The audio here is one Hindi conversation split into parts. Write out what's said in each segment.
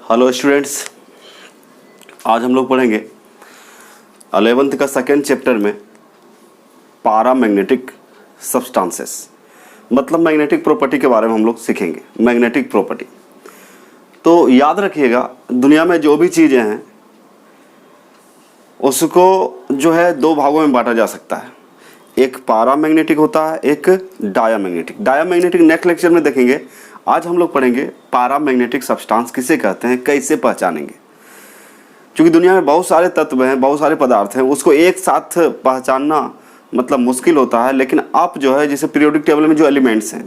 हेलो स्टूडेंट्स, आज हम लोग पढ़ेंगे 11th का सेकेंड चैप्टर में पैरामैग्नेटिक सब्सटेंसेस, मतलब मैग्नेटिक प्रॉपर्टी के बारे में हम लोग सीखेंगे। मैग्नेटिक प्रॉपर्टी तो याद रखिएगा, दुनिया में जो भी चीज़ें हैं उसको जो है दो भागों में बांटा जा सकता है। एक पैरामैग्नेटिक होता है, एक डायामैग्नेटिक। डायामैग्नेटिक नेक्स्ट लेक्चर में देखेंगे। आज हम लोग पढ़ेंगे पैरामैग्नेटिक सब्सटेंस किसे कहते हैं, कैसे पहचानेंगे। क्योंकि दुनिया में बहुत सारे तत्व हैं, बहुत सारे पदार्थ हैं, उसको एक साथ पहचानना मतलब मुश्किल होता है। लेकिन आप जो है जैसे पीरियोडिक टेबल में जो एलिमेंट्स हैं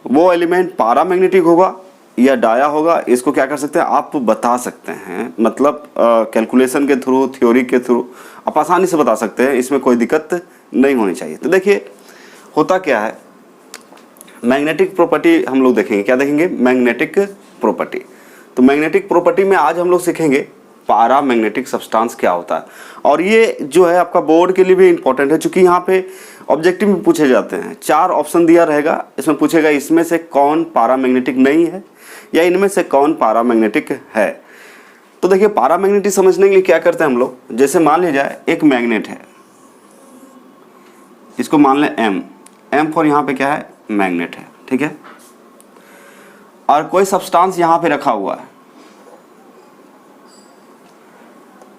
वो एलिमेंट पैरामैग्नेटिक होगा या डाया होगा, इसको क्या कर सकते हैं आप बता सकते हैं। मतलब कैलकुलेशन के थ्रू, थ्योरी के थ्रू आप आसानी से बता सकते हैं, इसमें कोई दिक्कत नहीं होनी चाहिए। तो देखिए होता क्या है, मैग्नेटिक प्रॉपर्टी हम लोग देखेंगे। क्या देखेंगे? Magnetic property. तो मैग्नेटिक प्रॉपर्टी में आज हम लोग सीखेंगे पैरामैग्नेटिक सब्सटेंस क्या होता है। और ये जो है आपका बोर्ड के लिए भी इंपॉर्टेंट है, क्योंकि यहाँ पे ऑब्जेक्टिव में पूछे जाते हैं। 4 ऑप्शन दिया रहेगा, इसमें पूछेगा इसमें से कौन पैरामैग्नेटिक नहीं है या इनमें से कौन पैरामैग्नेटिक है। तो देखिए पैरामैग्नेटिक समझने के लिए क्या करते हैं हम लोग, जैसे मान लिया जाए एक मैग्नेट है, इसको मान लें एम फॉर यहाँ पे क्या है, मैग्नेट है, ठीक है। और कोई सब्सटेंस यहाँ पे रखा हुआ है,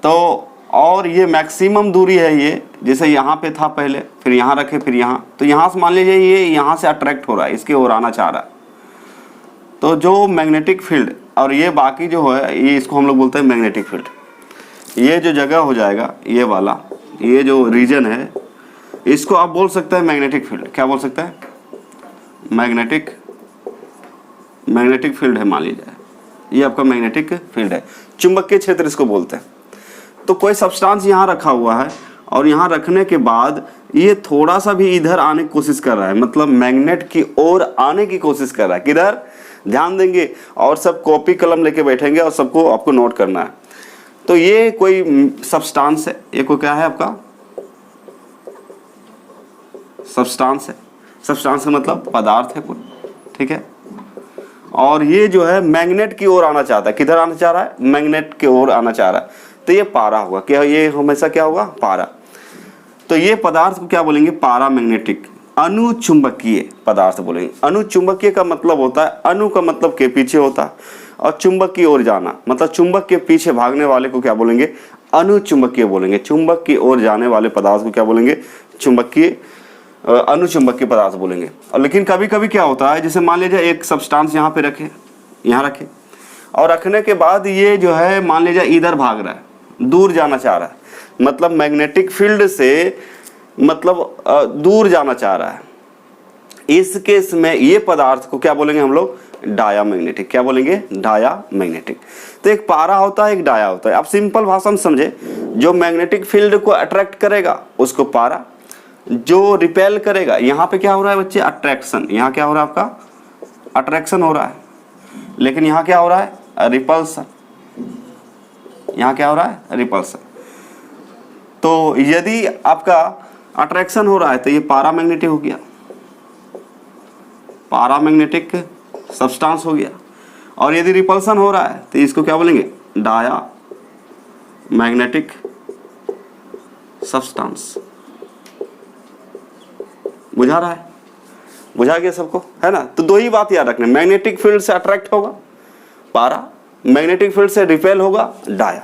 तो और ये मैक्सिमम दूरी है, ये जैसे यहाँ पे था पहले, फिर यहाँ रखे, फिर यहाँ, तो यहाँ से मान लीजिए ये यहाँ से अट्रैक्ट हो रहा है, इसके ओर आना चाह रहा है। तो जो मैग्नेटिक फील्ड और ये बाकी जो है ये, इसको हम लोग बोलते हैं मैग्नेटिक फील्ड। ये जो जगह हो जाएगा, ये वाला, ये जो रीजन है, इसको आप बोल सकते हैं मैग्नेटिक फील्ड। क्या बोल सकते हैं? मैग्नेटिक फील्ड है, मान लीजिए ये आपका मैग्नेटिक फील्ड है, चुंबकीय क्षेत्र इसको बोलते हैं। तो कोई सब्सटेंस यहाँ रखा हुआ है और यहाँ रखने के बाद ये थोड़ा सा भी इधर आने की कोशिश कर रहा है, मतलब मैग्नेट की ओर आने की कोशिश कर रहा है। किधर? ध्यान देंगे और सब कॉपी कलम लेके बैठेंगे और सबको आपको नोट करना है। तो ये कोई सब्सटेंस है, ये कोई क्या है आपका सब्सटेंस है। सब्सटेंस का मतलब पदार्थ है कोई, ठीक है। और ये जो है मैग्नेट की ओर आना चाहता है। किधर आना चाह रहा है? मैग्नेट की ओर आना चाह रहा है। तो ये पारा होगा। क्या ये हमेशा क्या होगा? पारा। तो ये पदार्थ को क्या बोलेंगे? पैरामैग्नेटिक, अनुचुंबकीय पदार्थ बोलेंगे। अनुचुंबकीय का मतलब होता है, अनु का मतलब के पीछे होता है, और चुंबक की ओर जाना, मतलब चुंबक के पीछे भागने वाले को क्या बोलेंगे? अनुचुंबकीय बोलेंगे। चुंबक की ओर जाने वाले पदार्थ को क्या बोलेंगे? चुंबकीय, अनुचुंबकीय पदार्थ बोलेंगे। और लेकिन कभी कभी क्या होता है, जैसे मान लीजिए एक सब्सटेंस यहाँ पे रखे, यहाँ रखे, और रखने के बाद ये जो है मान लीजिए इधर भाग रहा है, दूर जाना चाह रहा है, मतलब मैग्नेटिक फील्ड से मतलब दूर जाना चाह रहा है। इस केस में ये पदार्थ को क्या बोलेंगे हम लोग? डायामैग्नेटिक। क्या बोलेंगे? डायामैग्नेटिक। तो एक पारा होता है, एक डाया होता है। आप सिंपल भाषा में समझे, जो मैग्नेटिक फील्ड को अट्रैक्ट करेगा उसको पारा, जो रिपेल करेगा, यहाँ पे क्या हो रहा है बच्चे? अट्रैक्शन। यहाँ क्या हो रहा है आपका? अट्रैक्शन हो रहा है। लेकिन यहाँ क्या हो रहा है? रिपल्सन। यहाँ क्या हो रहा है? रिपल्सन। तो यदि आपका अट्रैक्शन हो रहा है तो ये पैरामैग्नेटिक हो गया, पैरामैग्नेटिक सब्सटेंस हो गया। और यदि रिपल्सन हो रहा है तो इसको क्या बोलेंगे? Diamagnetic substance. बुझा रहा है? बुझा गया सबको, है ना? तो दो ही बात याद रखना, मैग्नेटिक फील्ड से अट्रैक्ट होगा पारा, मैग्नेटिक फील्ड से रिपेल होगा डाया।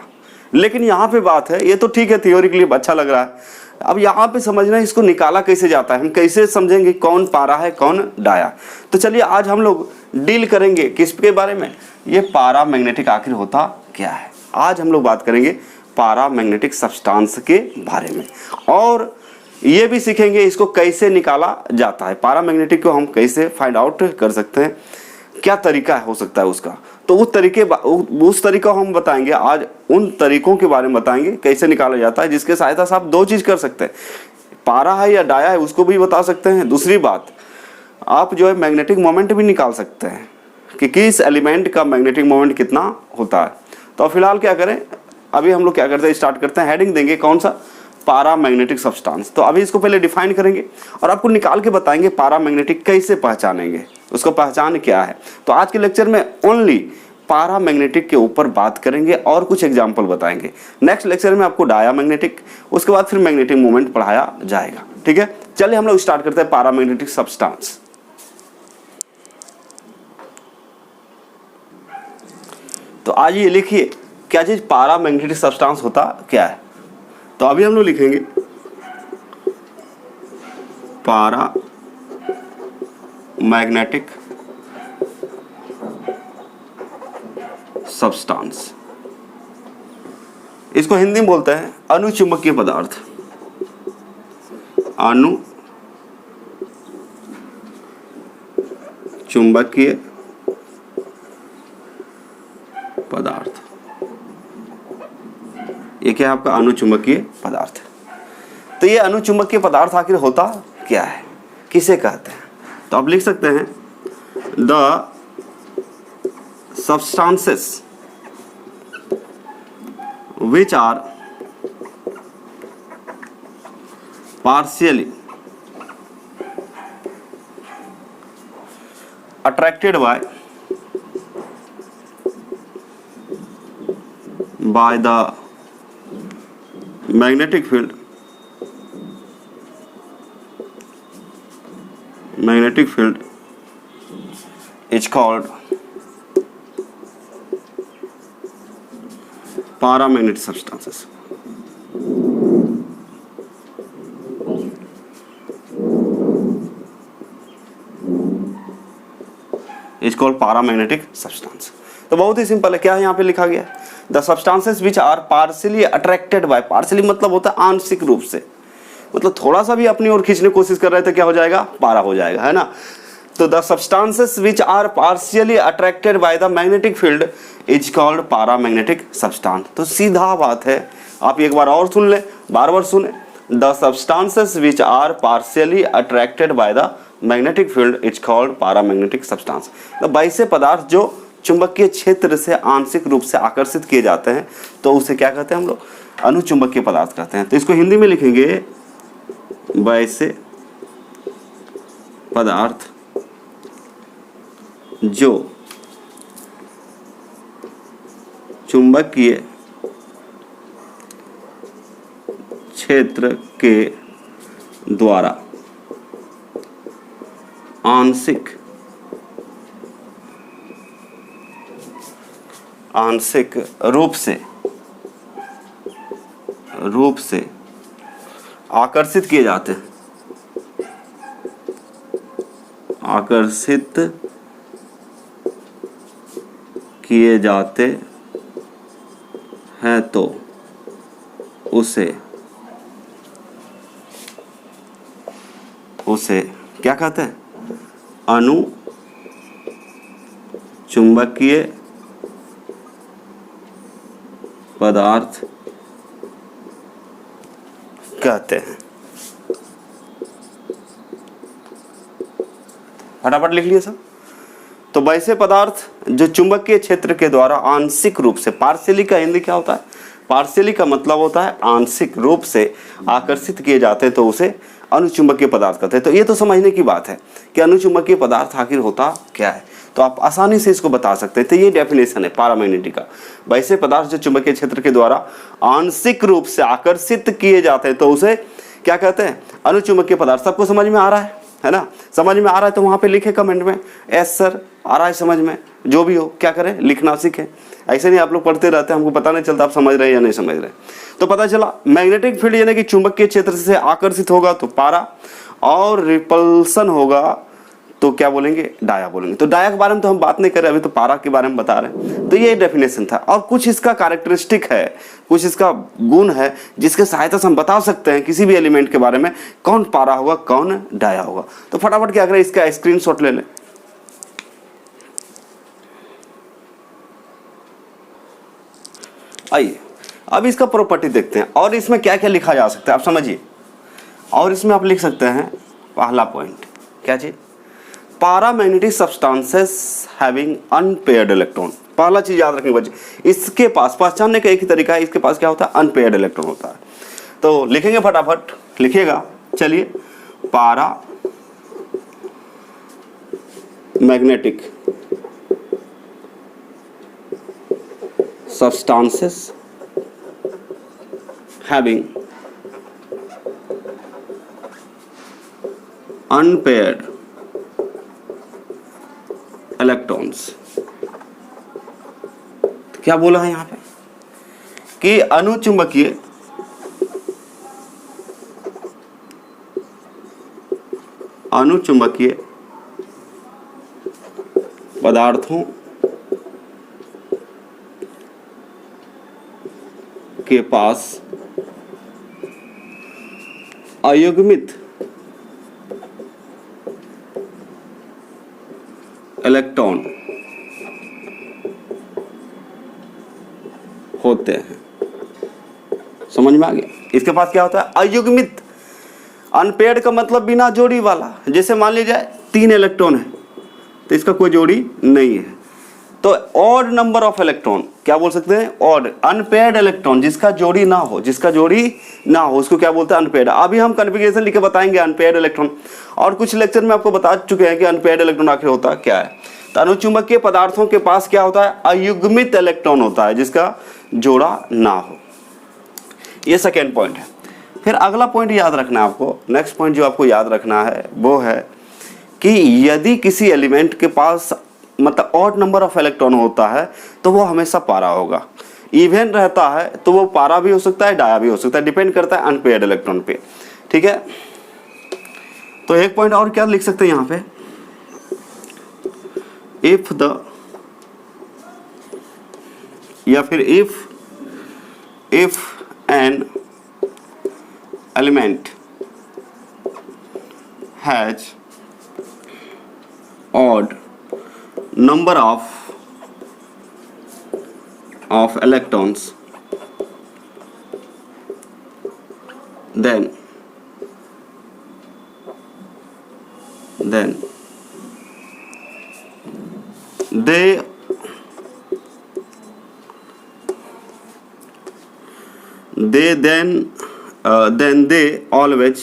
लेकिन यहाँ पे बात है, ये तो ठीक है, थ्योरी के लिए अच्छा लग रहा है। अब यहाँ पे समझना है इसको निकाला कैसे जाता है, हम कैसे समझेंगे कौन पारा है कौन डाया। तो चलिए आज हम लोग डील करेंगे किसके बारे में? ये पैरामैग्नेटिक आखिर होता क्या है। आज हम लोग बात करेंगे पैरामैग्नेटिक सब्सटेंस के बारे में, और ये भी सीखेंगे इसको कैसे निकाला जाता है। पैरामैग्नेटिक को हम कैसे फाइंड आउट कर सकते हैं, क्या तरीका हो सकता है उसका। तो उस तरीका हम बताएंगे आज, उन तरीकों के बारे में बताएंगे कैसे निकाला जाता है, जिसके सहायता से आप दो चीज़ कर सकते हैं, पारा है या डाया है उसको भी बता सकते हैं। दूसरी बात, आप जो है मैग्नेटिक मोमेंट भी निकाल सकते हैं कि किस एलिमेंट का मैग्नेटिक मोमेंट कितना होता है। तो फिलहाल क्या करें, अभी हम लोग क्या करते हैं, स्टार्ट करते हैं। हेडिंग देंगे कौन सा? Paramagnetic substance. तो अभी इसको पहले डिफाइन करेंगे और आपको निकाल के बताएंगे पैरामैग्नेटिक कैसे पहचानेंगे, उसको पहचान क्या है। तो आज के लेक्चर में ओनली पारामैग्नेटिक के ऊपर बात करेंगे और कुछ एग्जाम्पल बताएंगे। नेक्स्ट लेक्चर में आपको डायामैग्नेटिक, उसके बाद फिर मैग्नेटिक मोमेंट पढ़ाया जाएगा। ठीक है, चलिए हम लोग स्टार्ट करते हैं पारामैग्नेटिक सब्सटेंस। तो आज ये लिखिए क्या चीज पारामैग्नेटिक सब्सटेंस होता क्या है। तो अभी हम लोग लिखेंगे पारामैग्नेटिक सब्सटेंस, इसको हिंदी में बोलते हैं अनुचुंबकीय पदार्थ। अनुचुंबकीय पदार्थ, ये क्या है आपका अनुचुंबकीय पदार्थ। तो ये अनुचुंबकीय पदार्थ आखिर होता क्या है, किसे कहते हैं। तो आप लिख सकते हैं the substances which are partially attracted by the magnetic field is called paramagnetic substances। Is called paramagnetic substance. तो बहुत ही सिंपल है, क्या है यहाँ पे लिखा गया है, the substances which are partially attracted by, partially मतलब होता है आंशिक रूप से, मतलब थोड़ा सा भी अपनी ओर खींचने की कोशिश कर रहे थे क्या हो जाएगा, पारा हो जाएगा, है ना। तो the substances which are partially attracted by the magnetic field is called paramagnetic substance. तो सीधा बात है, आप एक बार और सुन ले, बार बार सुने, the substances which are partially attracted by the magnetic field is called paramagnetic substance. तो वैसे पदार्थ जो चुंबकीय क्षेत्र से आंशिक रूप से आकर्षित किए जाते हैं तो उसे क्या कहते हैं हम लोग, अनुचुंबकीय पदार्थ कहते हैं। तो इसको हिंदी में लिखेंगे वैसे पदार्थ जो चुंबकीय क्षेत्र के द्वारा आंशिक रूप से आकर्षित किए जाते हैं, तो उसे क्या कहते हैं, अनुचुंबकीय पदार्थ कहते हैं। फटाफट लिख लिए सब। तो वैसे पदार्थ जो चुंबकीय क्षेत्र के द्वारा आंशिक रूप से, पार्शियली का हिंदी क्या होता है, पार्शियली का मतलब होता है आंशिक रूप से आकर्षित किए जाते हैं तो उसे अनुचुंबकीय पदार्थ कहते हैं। तो ये तो समझने की बात है कि अनुचुंबकीय पदार्थ आखिर होता क्या है, तो आप आसानी से इसको बता सकते हैं। तो ये डेफिनेशन है पारामैग्नेटिक का, वैसे पदार्थ जो चुंबकीय क्षेत्र के द्वारा आंशिक रूप से आकर्षित किए जाते हैं तो उसे क्या कहते हैं, अनुचुंबकीय पदार्थ। सबको समझ में आ रहा है ना, समझ में आ रहा है तो वहाँ पे लिखे कमेंट में यस सर आ रहा है समझ में, जो भी हो क्या करें लिखना सीखें। ऐसे नहीं आप लोग पढ़ते रहते हैं, हमको पता नहीं चलता आप समझ रहे हैं या नहीं समझ रहे। तो पता चला मैग्नेटिक फील्ड यानी कि चुंबकीय क्षेत्र से आकर्षित होगा तो पारा, और रिपल्सन होगा तो क्या बोलेंगे, डाया बोलेंगे। तो डाया के बारे में तो हम बात नहीं कर रहे, अभी तो पारा के बारे में बता रहे हैं। तो ये डेफिनेशन था, और कुछ इसका कैरेक्टरिस्टिक है, कुछ इसका गुण है जिसके सहायता से हम बता सकते हैं किसी भी एलिमेंट के बारे में कौन पारा होगा कौन डाया होगा। तो फटाफट क्या करें, इसका स्क्रीनशॉट ले लें। आइए अब इसका प्रॉपर्टी देखते हैं, और इसमें क्या क्या लिखा जा सकता है आप समझिए। और इसमें आप लिख सकते हैं पहला पॉइंट, क्या चीज, पारामैग्नेटिक सब्सटेंसेस हैविंग अनपेयर्ड इलेक्ट्रॉन। पहला चीज याद रखने बच्चे, इसके पास पहचानने का एक ही तरीका है, इसके पास क्या होता है, अनपेयर्ड इलेक्ट्रॉन होता है। तो लिखेंगे फटाफट, लिखिएगा, चलिए, पारा magnetic substances having unpaired electrons। क्या बोला है यहां पे कि अनुचुंबकीय पदार्थों के पास अयुग्मित इलेक्ट्रॉन होते हैं। समझ में आ गया? इसके पास क्या होता है? अयुग्मित। अनपेयर्ड का मतलब बिना जोड़ी वाला। जैसे मान लीजिए 3 इलेक्ट्रॉन है तो इसका कोई जोड़ी नहीं है, तो ऑड नंबर ऑफ इलेक्ट्रॉन, क्या बोल सकते हैं? ऑड। अनपेयर्ड इलेक्ट्रॉन, जिसका जोड़ी ना हो, उसको क्या बोलते हैं? अनपेयर्ड। अभी हम कन्फिगरेशन लिख के बताएंगे अनपेयर्ड इलेक्ट्रॉन, और कुछ लेक्चर में आपको बता चुके हैं कि अनपेयर्ड इलेक्ट्रॉन आखिर होता क्या है। तो अनुचुंबकीय पदार्थों के पास क्या होता है? अयुग्मित इलेक्ट्रॉन होता है जिसका जोड़ा ना हो। ये सेकेंड पॉइंट है। फिर अगला पॉइंट याद रखना है आपको, नेक्स्ट पॉइंट जो आपको याद रखना है वो है कि यदि किसी एलिमेंट के पास मतलब ऑड नंबर ऑफ इलेक्ट्रॉन होता है तो वो हमेशा पारा होगा। इवन रहता है तो वो पारा भी हो सकता है, डाया भी हो सकता है, डिपेंड करता है अनपेयर्ड इलेक्ट्रॉन पे। ठीक है, तो एक पॉइंट और क्या लिख सकते हैं यहाँ पे? इफ द, या फिर if an element has odd number of electrons, then they always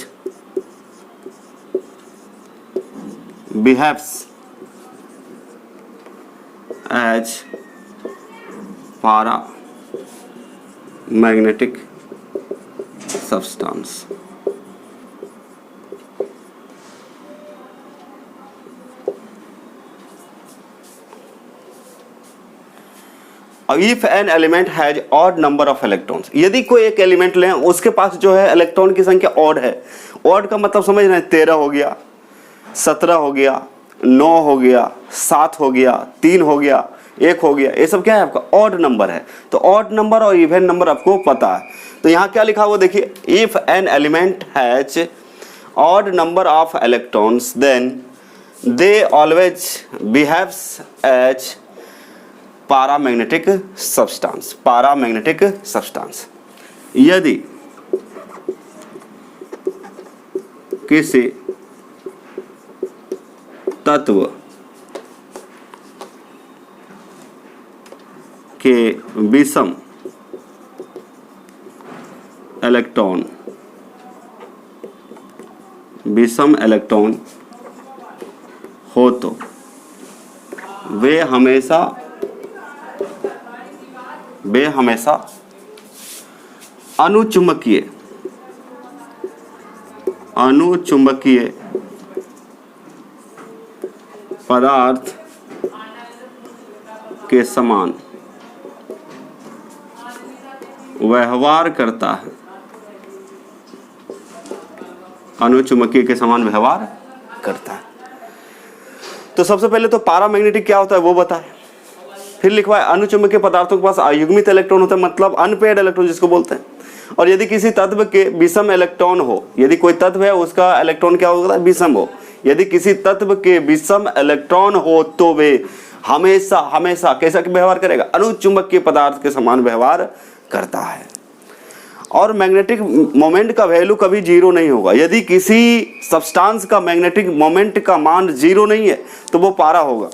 behaves as paramagnetic substance। If an element has odd number of electrons, यदि कोई एक एलिमेंट लें उसके पास जो है इलेक्ट्रॉन की संख्या ऑड है। ऑड का मतलब समझ रहे हैं? 13 हो गया, 17 हो गया, 9 हो गया, 7 हो गया, 3 हो गया, 1 हो गया, ये सब क्या है? आपका ऑड नंबर है। तो ऑड नंबर और इवन नंबर आपको पता है। तो यहाँ क्या लिखा हुआ देखिए, if an element has odd number of electrons then they always behaves as paramagnetic substance. यदि किसी तत्व के विषम इलेक्ट्रॉन हो तो वे हमेशा अनुचुंबकीय पदार्थ के समान व्यवहार करता है। अनुचुंबकीय के समान व्यवहार करता है। तो सबसे पहले तो पारामैग्नेटिक क्या होता है वो बताएं, फिर लिखवाए अनुचुंबकीय पदार्थों के पास अयुग्मित इलेक्ट्रॉन होता है, मतलब अनपेयर्ड इलेक्ट्रॉन जिसको बोलते हैं। और यदि किसी तत्व के विषम इलेक्ट्रॉन हो, यदि कोई तत्व है उसका इलेक्ट्रॉन क्या होता है? विषम हो। यदि किसी तत्व के विषम इलेक्ट्रॉन हो तो वे हमेशा कैसा व्यवहार करेगा? अनुचुंबकीय पदार्थ के समान व्यवहार करता है। और मैग्नेटिक मोमेंट का वैल्यू कभी जीरो नहीं होगा। यदि किसी सब्सटेंस का मैग्नेटिक मोमेंट का मान जीरो नहीं है तो वो पारा होगा।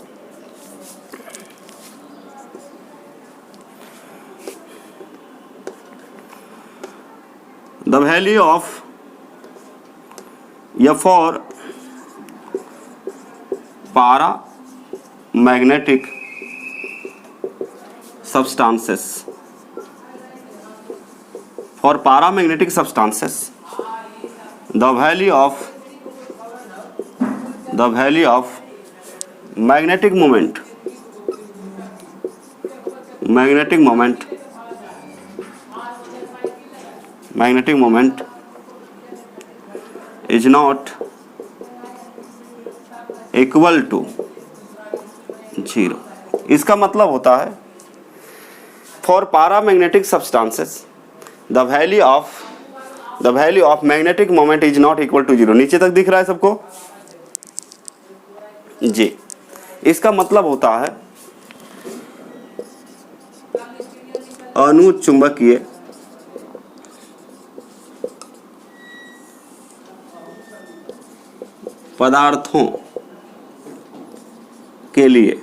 The value of F for paramagnetic substances for paramagnetic substances the value of magnetic moment is not equal to 0। इसका मतलब होता है for paramagnetic substances the value of magnetic moment is not equal to 0। नीचे तक दिख रहा है सबको जी। इसका मतलब होता है अनुचुंबकीय पदार्थों के लिए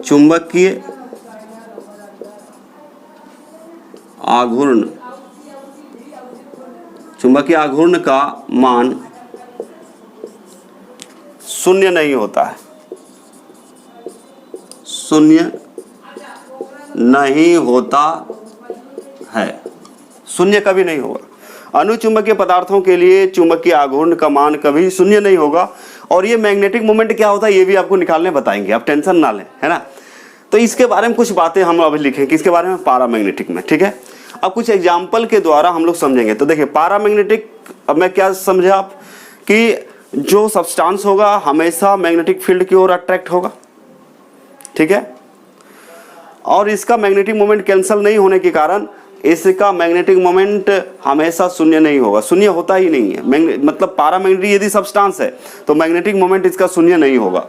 चुंबकीय आघूर्ण का मान शून्य नहीं होता है, शून्य कभी नहीं होगा। अनुचुंबकीय पदार्थों के लिए चुंबकीय आघूर्ण का मान कभी शून्य नहीं होगा। और ये मैग्नेटिक मोमेंट क्या होता है ये भी आपको निकालने बताएंगे, आप टेंशन ना लें, है ना। तो इसके बारे में कुछ बातें हम अभी लिखें, किसके बारे में, पारामैग्नेटिक में, ठीक है। अब कुछ एग्जाम्पल के द्वारा हम लोग समझेंगे। तो देखिए पारामैग्नेटिक, अब मैं क्या समझे आप कि जो सब्सटेंस होगा हमेशा मैग्नेटिक फील्ड की ओर अट्रैक्ट होगा, ठीक है। और इसका मैग्नेटिक मोमेंट कैंसिल नहीं होने के कारण इसका मैग्नेटिक मोमेंट हमेशा शून्य नहीं होगा, शून्य होता ही नहीं है। मतलब पारामैग्नेटिक यदि सब्सटेंस है तो मैग्नेटिक मोमेंट इसका शून्य नहीं होगा।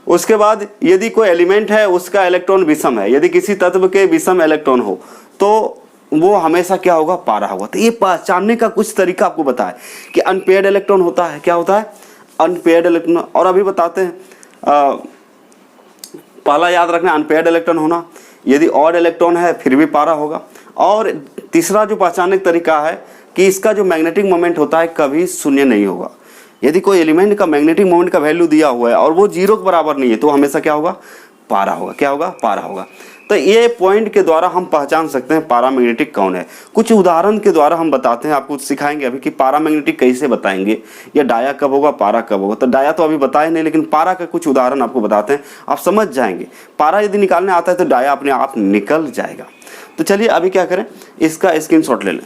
उसके बाद यदि कोई एलिमेंट है उसका इलेक्ट्रॉन विषम है, यदि किसी तत्व के विषम इलेक्ट्रॉन हो तो वो हमेशा क्या होगा, पारा होगा। तो ये पहचानने का कुछ तरीका आपको बताए कि अनपेयर्ड इलेक्ट्रॉन होता है, क्या होता है, अनपेयर्ड इलेक्ट्रॉन। और अभी बताते हैं, पहला याद रखना अनपेयर्ड इलेक्ट्रॉन होना, यदि ऑड इलेक्ट्रॉन है फिर भी पारा होगा। और तीसरा जो पहचानने का तरीका है कि इसका जो मैग्नेटिक मोमेंट होता है कभी शून्य नहीं होगा। यदि कोई एलिमेंट का मैग्नेटिक मोमेंट का वैल्यू दिया हुआ है और वो 0 के बराबर नहीं है तो हमेशा क्या होगा, पारा होगा। क्या होगा, पारा होगा। तो ये पॉइंट के द्वारा हम पहचान सकते हैं पारामैग्नेटिक कौन है। कुछ उदाहरण के द्वारा हम बताते हैं, आपको सिखाएंगे अभी कि पारामैग्नेटिक कैसे बताएंगे, या डाया कब होगा, पारा कब होगा। तो डाया तो अभी बताए नहीं, लेकिन पारा का कुछ उदाहरण आपको बताते हैं, आप समझ जाएंगे। पारा यदि निकालने आता है तो डाया अपने आप निकल जाएगा। तो चलिए अभी क्या करें, इसका स्क्रीनशॉट ले लें।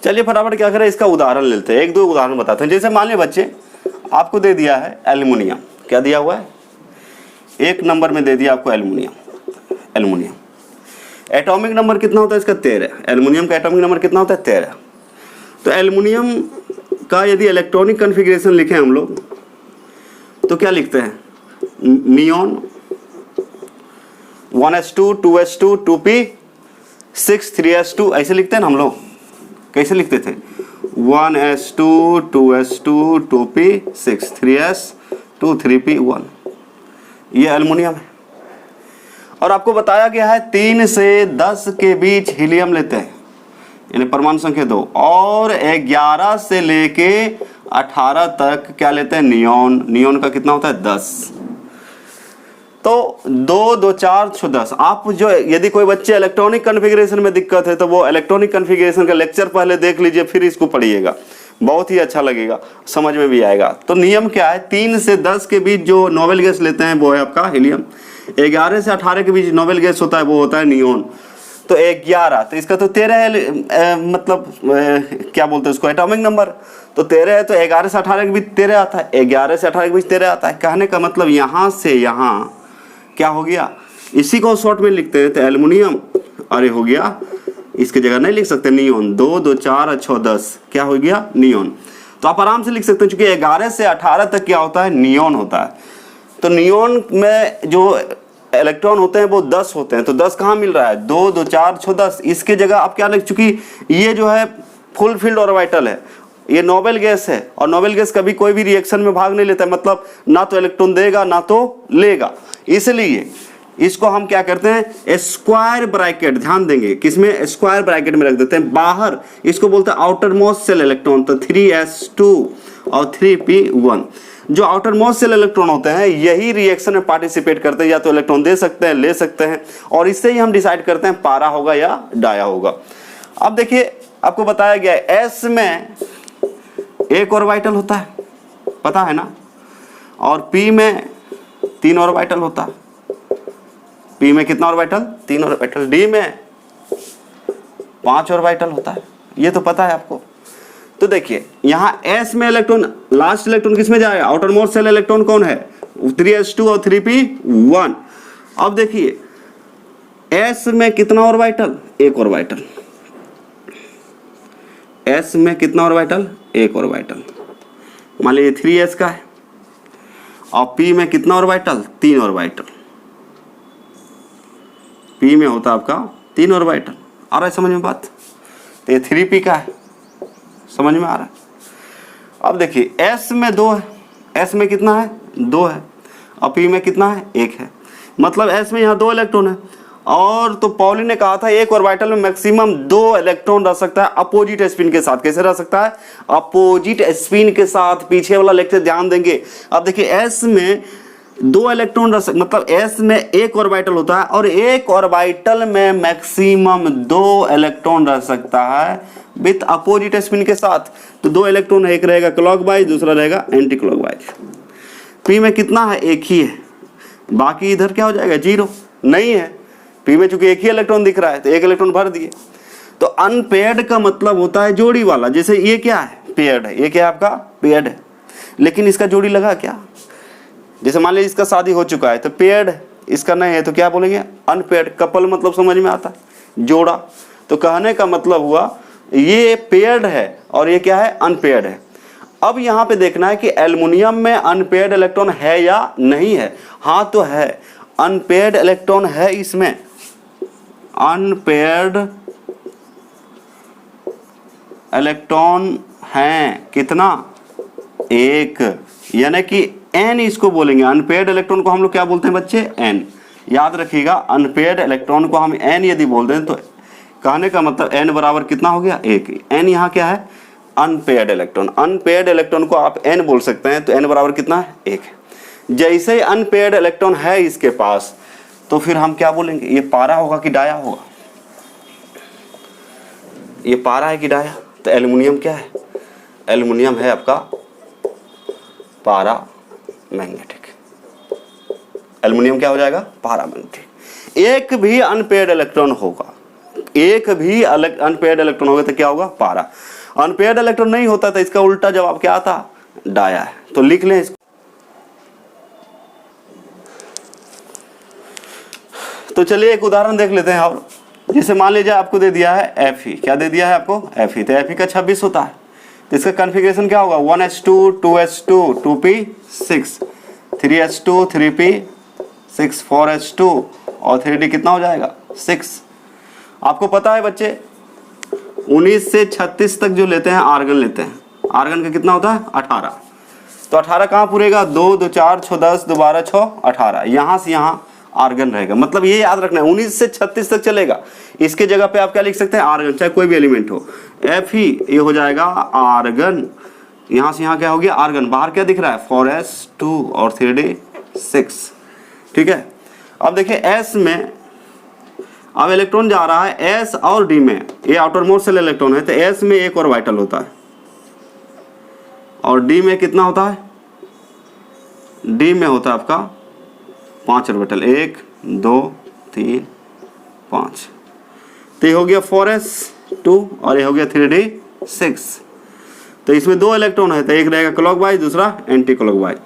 चलिए फटाफट क्या करें, इसका उदाहरण लेते हैं, एक दो उदाहरण बताते हैं। जैसे मान लिया बच्चे आपको दे दिया है एल्युमिनियम, क्या दिया हुआ है, 1 नंबर में दे दिया आपको एल्युमिनियम। एटॉमिक नंबर कितना होता है इसका, 13। एल्युमिनियम का एटॉमिक नंबर कितना होता है, 13। तो एल्युमिनियम का यदि इलेक्ट्रॉनिक कॉन्फ़िगरेशन लिखें हम लोग तो क्या लिखते हैं, neon 1s2 2s2 2p6 3s2 ऐसे लिखते हैं ना हम लोग। कैसे लिखते थे, 1s2 2s2 2p6 3s2 3p1। ये एल्युमिनियम है। और आपको बताया गया है 3 से 10 के बीच हीलियम लेते हैं, यानी परमाणु संख्या 2। और 11 से लेके 18 तक क्या लेते हैं, नियॉन। नियॉन का कितना होता है, 10। तो 2 2 4 6 10। आप जो यदि कोई बच्चे इलेक्ट्रॉनिक कॉन्फ़िगरेशन में दिक्कत है तो वो इलेक्ट्रॉनिक कॉन्फ़िगरेशन का लेक्चर पहले देख लीजिए, फिर इसको पढ़िएगा, बहुत ही अच्छा लगेगा, समझ में भी आएगा। तो नियम क्या है, 3 से 10 के बीच जो नोबेल गैस लेते हैं वो है आपका हीलियम। 11 से 18 के बीच नोबेल गैस होता है वो होता है नियॉन। तो 11, तो इसका तो 13 है, मतलब क्या बोलते हैं उसको, एटॉमिक नंबर। तो 13 है तो 11 से 18 के बीच 13 आता है, 11 से 18 के बीच 13 आता है। कहने का मतलब यहाँ से यहाँ क्या हो गया, इसी को शॉर्ट में लिखते हैं तो एल्युमिनियम, अरे हो गया, इसकी जगह नहीं लिख सकते, नियॉन। 2 2 4 6 10 क्या हो गया, नियॉन। तो आप आराम से लिख सकते हैं, क्योंकि 11 से 18 तक क्या होता है, नियॉन होता है। तो नियॉन में जो इलेक्ट्रॉन होते हैं वो 10 होते हैं। तो 10 कहाँ मिल रहा है, 2 2 4 6 10। इसके जगह आप क्या लिख, चुकी ये जो है फुल फील्ड ऑर्बिटल है, ये नोबेल गैस है। और नोबेल गैस कभी कोई भी रिएक्शन में भाग नहीं लेता है, मतलब ना तो इलेक्ट्रॉन देगा ना तो लेगा। इसलिए इसको हम क्या करते हैं, स्क्वायर ब्रैकेट, ध्यान देंगे किसमें, स्क्वायर ब्रैकेट में रख देते हैं। बाहर इसको बोलते हैं आउटर मोस्ट सेल इलेक्ट्रॉन। तो 3s2 और 3p1। जो आउटर मोस्ट शेल इलेक्ट्रॉन होते हैं यही रिएक्शन में पार्टिसिपेट करते हैं, या तो इलेक्ट्रॉन दे सकते हैं, ले सकते हैं, और इससे ही हम डिसाइड करते हैं पारा होगा या डाया होगा। अब देखिए आपको बताया गया है S में एक ऑर्बिटल होता है, पता है ना, और P में 3 ऑर्बिटल होता है। P में कितना ऑर्बिटल? 3 ऑर्बिटल। D में 5 ऑर्बिटल होता है, ये तो पता है आपको। तो देखिए यहाँ S में इलेक्ट्रॉन, लास्ट इलेक्ट्रॉन किस में जाएगा? आउटर मोस्ट शेल इलेक्ट्रॉन कौन है? 3s2 और 3p1। अब देखिए S में कितना ऑर्बिटल? एक ऑर्बिटल। S में कितना ऑर्बिटल? एक ऑर्बिटल। मान लीजिए 3s का है, और P में कितना ऑर्बिटल? 3 ऑर्बिटल। P में होता आपका 3 ऑर्बिटल। आ रहा है समझ में बात? तो ये 3p का है, समझ में आ रहा है? अब देखिए S में 2 है, S में कितना है? 2 है, और P में कितना है? 1 है। मतलब S में यहाँ 2 इलेक्ट्रॉन है, और तो पॉली ने कहा था एक ऑर्बिटल में मैक्सिमम 2 इलेक्ट्रॉन रह सकता है अपोजिट स्पिन के साथ। कैसे रह सकता है? अपोजिट स्पिन के साथ। पीछे वाला लेक्चर ध्यान देंगे। अब देखिए S में 2 इलेक्ट्रॉन रह सकते, मतलब S में एक ऑर्बिटल होता है, और एक ऑर्बिटल में मैक्सिमम 2 इलेक्ट्रॉन रह सकता है विथ अपोजिट स्पिन के साथ। तो 2 इलेक्ट्रॉन, एक रहेगा क्लॉकवाइज, दूसरा रहेगा एंटी क्लॉकवाइज। P में कितना है? एक ही है, बाकी इधर क्या हो जाएगा? 0 नहीं है। P में चूंकि एक ही इलेक्ट्रॉन दिख रहा है तो एक इलेक्ट्रॉन भर दिए। तो अनपेयर्ड का मतलब होता है जोड़ी वाला। जैसे ये क्या है? पेयर्ड है। ये क्या है आपका? पेयर्ड है, लेकिन इसका जोड़ी लगा क्या? जैसे मान लीजिए इसका शादी हो चुका है तो पेयर्ड है, इसका नहीं है तो क्या बोलेंगे? अनपेयर्ड। कपल मतलब समझ में आता है, जोड़ा। तो कहने का मतलब हुआ ये पेयर्ड है और ये क्या है? अनपेयर्ड है। अब यहाँ पे देखना है कि एल्युमिनियम में अनपेयर्ड इलेक्ट्रॉन है या नहीं है। हाँ तो है, अनपेयर्ड इलेक्ट्रॉन है इसमें। अनपेयर्ड इलेक्ट्रॉन हैं कितना? 1, यानी कि n इसको बोलेंगे। अनपेयर्ड इलेक्ट्रॉन को हम लोग क्या बोलते हैं बच्चे? n। याद रखिएगा, अनपेयर्ड इलेक्ट्रॉन को हम n यदि बोल दें तो कहने का मतलब n बराबर कितना हो गया? 1। n यहाँ क्या है? Unpaired electron. अनपेयर्ड इलेक्ट्रॉन को आप n बोल सकते हैं, तो n बराबर कितना है? 1। जैसे ही अनपेयर्ड इलेक्ट्रॉन है इसके पास, तो फिर हम क्या बोलेंगे? ये पारा होगा कि डाया होगा? ये पारा है कि डाया? तो एल्युमिनियम क्या है? एल्युमिनियम है आपका पारा मैग्नेटिक। एल्युमिनियम क्या हो जाएगा? पारा मैग्नेटिक। एक भी अनपेयर्ड इलेक्ट्रॉन होगा, एक भी अनपेयर्ड इलेक्ट्रॉन होगा तो क्या होगा? पारा। अनपेयर्ड इलेक्ट्रॉन नहीं होता तो इसका उल्टा जवाब क्या आता? डाया है। तो लिख लें इसको। तो चलिए एक उदाहरण देख लेते हैं। और जैसे मान लीजिए आपको दे दिया है Fe। क्या दे दिया है आपको? Fe। तो Fe का 26 होता है, तो इसका कॉन्फ़िगरेशन क्या होगा? 1s2 2s2 2p6 3s2 3p6 4s2 और 3d कितना हो जाएगा? 6। आपको पता है बच्चे 19 से 36 तक जो लेते हैं आर्गन लेते हैं, आर्गन का कितना होता है? 18। तो 18 कहाँ पूरेगा? 2 2 4 6 10 2 12 6 18। यहाँ से यहाँ आर्गन रहेगा। मतलब ये याद रखना है 19 से 36 तक चलेगा। इसके जगह पे आप क्या लिख सकते हैं? आर्गन, चाहे कोई भी एलिमेंट हो। Fe ये हो जाएगा आर्गन। यहाँ से यहाँ क्या हो गया? आर्गन। बाहर क्या दिख रहा है? 4s2 और 3d 6। ठीक है। अब देखिए S में अब इलेक्ट्रॉन जा रहा है S और D में। ये आउटर मोस्ट शेल इलेक्ट्रॉन है, तो S में एक ऑर्बिटल होता है और D में कितना होता है? D में होता है आपका 5 ऑर्बिटल। 1 2 3 5। तो ये हो गया 4s2 और ये हो गया 3d 6। तो इसमें 2 इलेक्ट्रॉन है, तो एक रहेगा क्लॉकवाइज, दूसरा एंटी क्लॉकवाइज।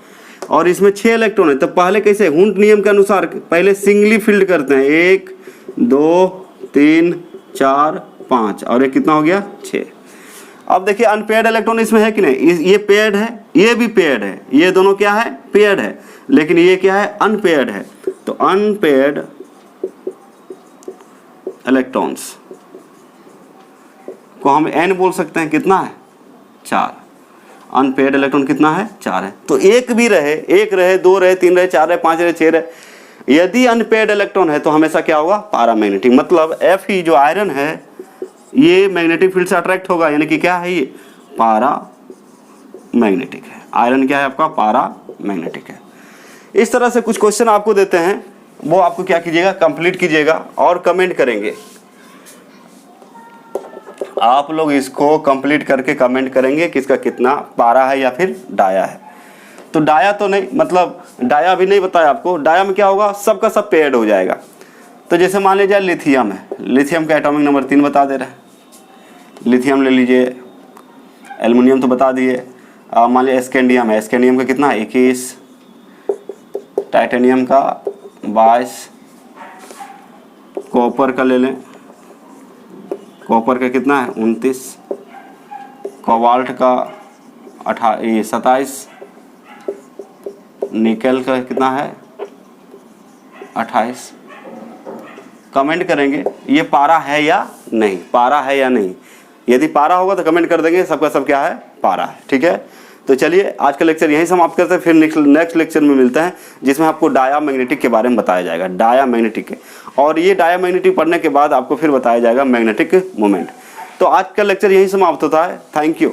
और इसमें 6 इलेक्ट्रॉन है, तो पहले कैसे? हुंट नियम के अनुसार पहले सिंगली फील्ड करते हैं। 1 2 3 4 5 और ये कितना हो गया? 6। अब देखिए अनपेयर्ड इलेक्ट्रॉन इसमें है कि नहीं? ये पेयर्ड है, ये भी पेयर्ड है, ये दोनों क्या है? पेयर्ड है। लेकिन ये क्या है? अनपेयर्ड है। तो अनपेयर्ड इलेक्ट्रॉन्स को हम n बोल सकते हैं। कितना है? 4। अनपेयर्ड इलेक्ट्रॉन कितना है? 4 है। तो एक भी रहे, 1 रहे, 2 रहे, 3 रहे, 4 रहे, 5 रहे, 6 रहे, यदि अनपेयर्ड इलेक्ट्रॉन है तो हमेशा क्या होगा? पारामैग्नेटिक। मतलब Fe जो आयरन है ये मैग्नेटिक फील्ड से अट्रैक्ट होगा, यानी कि क्या है? ये पारा मैग्नेटिक है। आयरन क्या है आपका? पारा मैग्नेटिक है। इस तरह से कुछ क्वेश्चन आपको देते हैं, वो आपको क्या कीजिएगा? कंप्लीट कीजिएगा और कमेंट करेंगे। आप लोग इसको कंप्लीट करके कमेंट करेंगे कि इसका कितना पारा है या फिर डाया है। तो डाया तो नहीं, मतलब डाया भी नहीं बताया आपको। डाया में क्या होगा? सबका सब पेयर्ड हो जाएगा। तो जैसे मान लीजिए लिथियम है, लिथियम का एटॉमिक नंबर 3 बता दे रहे हैं। लिथियम ले लीजिए, एल्युमिनियम तो बता दिए। मान लीजिए स्कैंडियम है, स्कैंडियम का कितना? 21, टाइटेनियम का 22, कॉपर का ले लें, कॉपर का कितना है? 29, कोबाल्ट का 27, निकेल का कितना है? 28। कमेंट करेंगे ये पारा है या नहीं, पारा है या नहीं। यदि पारा होगा तो कमेंट कर देंगे, सबका सब क्या है? पारा है। ठीक है, तो चलिए आज का लेक्चर यहीं समाप्त करते हैं। फिर नेक्स्ट लेक्चर में मिलते हैं, जिसमें आपको डाया मैग्नेटिक के बारे में बताया जाएगा, डाया मैग्नेटिक के। और ये डाया मैग्नेटिक पढ़ने के बाद आपको फिर बताया जाएगा मैग्नेटिक मोमेंट। तो आज का लेक्चर यहीं समाप्त होता है। Thank you.